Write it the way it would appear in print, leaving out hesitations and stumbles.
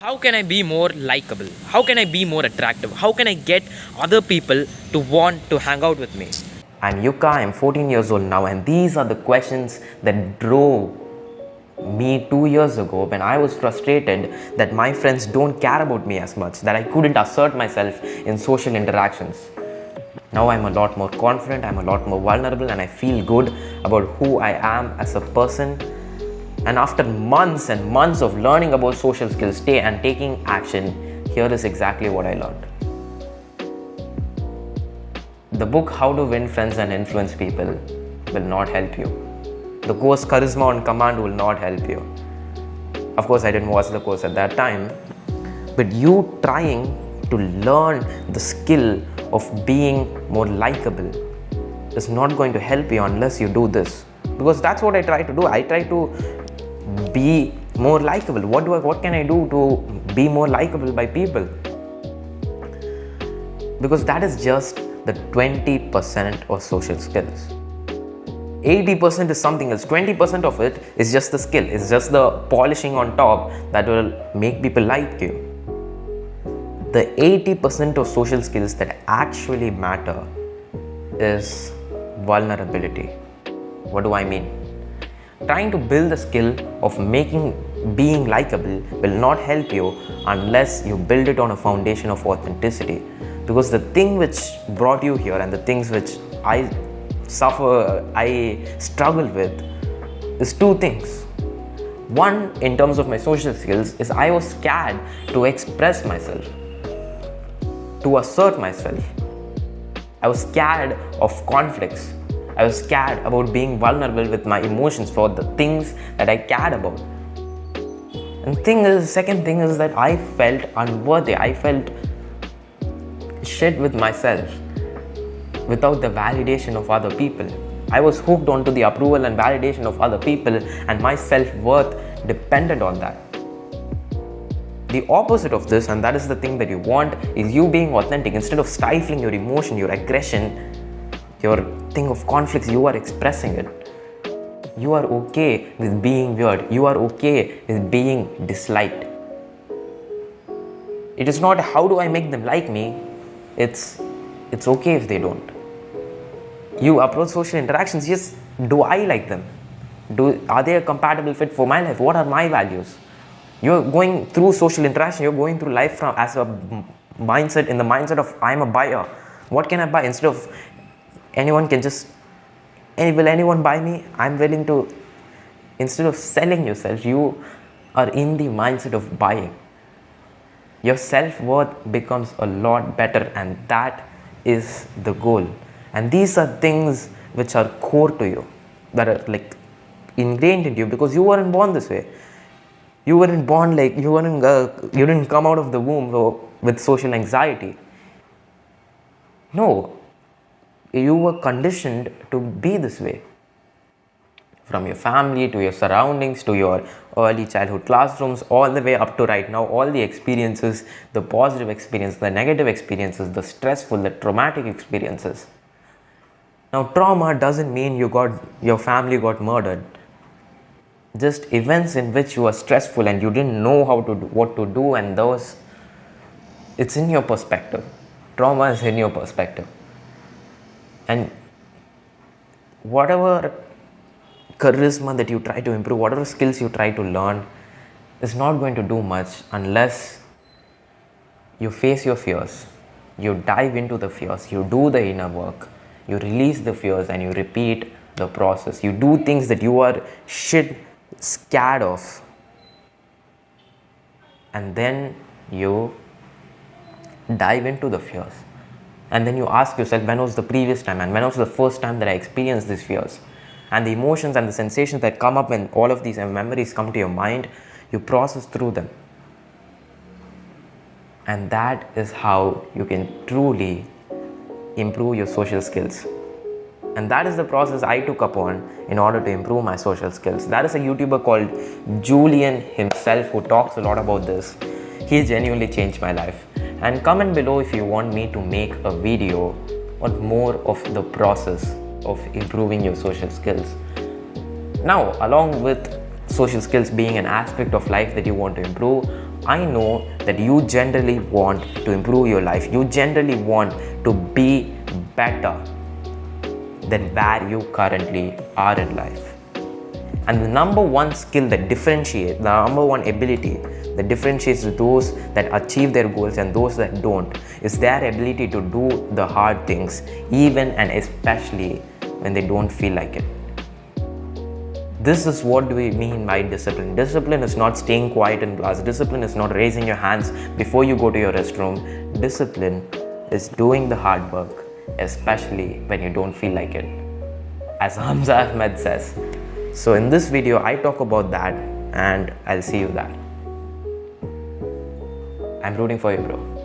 How can I be more likable? How can I be more attractive? How can I get other people to want to hang out with me? I'm Yuka, I'm 14 years old now, and these are the questions that drove me 2 years ago when I was frustrated that my friends don't care about me as much, that I couldn't assert myself in social interactions. Now I'm a lot more confident, I'm a lot more vulnerable, and I feel good about who I am as a person. And after months and months of learning about social skills and taking action, here is exactly what I learned. The book How to Win Friends and Influence People will not help you. The course Charisma on Command will not help you. Of course, I didn't watch the course at that time, but you trying to learn the skill of being more likable is not going to help you unless you do this. Because that's what I try to do. I try to be more likable. What can I do to be more likable by people? Because that is just the 20% of social skills. 80% is something else. 20% of it is just the skill. It's just the polishing on top that will make people like you. The 80% of social skills that actually matter is vulnerability. What do I mean? Trying to build the skill of being likable will not help you unless you build it on a foundation of authenticity. Because the thing which brought you here and the things which I struggle with is two things. One, in terms of my social skills, is I was scared to express myself, to assert myself. I was scared of conflicts. I was scared about being vulnerable with my emotions for the things that I cared about. And second thing is that I felt unworthy. I felt shit with myself without the validation of other people. I was hooked onto the approval and validation of other people, and my self-worth depended on that. The opposite of this, and that is the thing that you want, is you being authentic. Instead of stifling your emotion, your aggression, your thing of conflicts, you are expressing it. You are okay with being weird. You are okay with being disliked. It is not how do I make them like me. It's okay if they don't. You approach social interactions, yes, do I like them? Are they a compatible fit for my life? What are my values? You're going through social interaction, you're going through life as a mindset, in the mindset of I'm a buyer. What can I buy? Instead of will anyone buy me? I'm willing to, instead of selling yourself, you are in the mindset of buying. Your self-worth becomes a lot better, and that is the goal. And these are things which are core to you, that are like ingrained in you, because you weren't born this way. You weren't born like, you didn't come out of the womb with social anxiety. No, you were conditioned to be this way. From your family to your surroundings to your early childhood classrooms, all the way up to right now, all the experiences, the positive experience, the negative experiences, the stressful, the traumatic experiences. Now, trauma doesn't mean your family got murdered. Just events in which you were stressful and you didn't know what to do, and it's in your perspective. Trauma is in your perspective. And whatever charisma that you try to improve, whatever skills you try to learn, is not going to do much unless you face your fears. You dive into the fears, you do the inner work, you release the fears, and you repeat the process. You do things that you are scared of, and then you dive into the fears. And then you ask yourself, when was the previous time and when was the first time that I experienced these fears? And the emotions and the sensations that come up when all of these memories come to your mind, you process through them. And that is how you can truly improve your social skills. And that is the process I took upon in order to improve my social skills. That is a YouTuber called Julian himself who talks a lot about this. He genuinely changed my life. And comment below if you want me to make a video on more of the process of improving your social skills. Now, along with social skills being an aspect of life that you want to improve, I know that you generally want to improve your life. You generally want to be better than where you currently are in life. And the number one skill that differentiates, the number one ability that differentiates those that achieve their goals and those that don't, is their ability to do the hard things, even and especially when they don't feel like it. This is what we mean by discipline. Discipline is not staying quiet in class. Discipline is not raising your hands before you go to your restroom. Discipline is doing the hard work, especially when you don't feel like it, as Hamza Ahmed says. So in this video, I talk about that, and I'll see you there. I'm rooting for you, bro.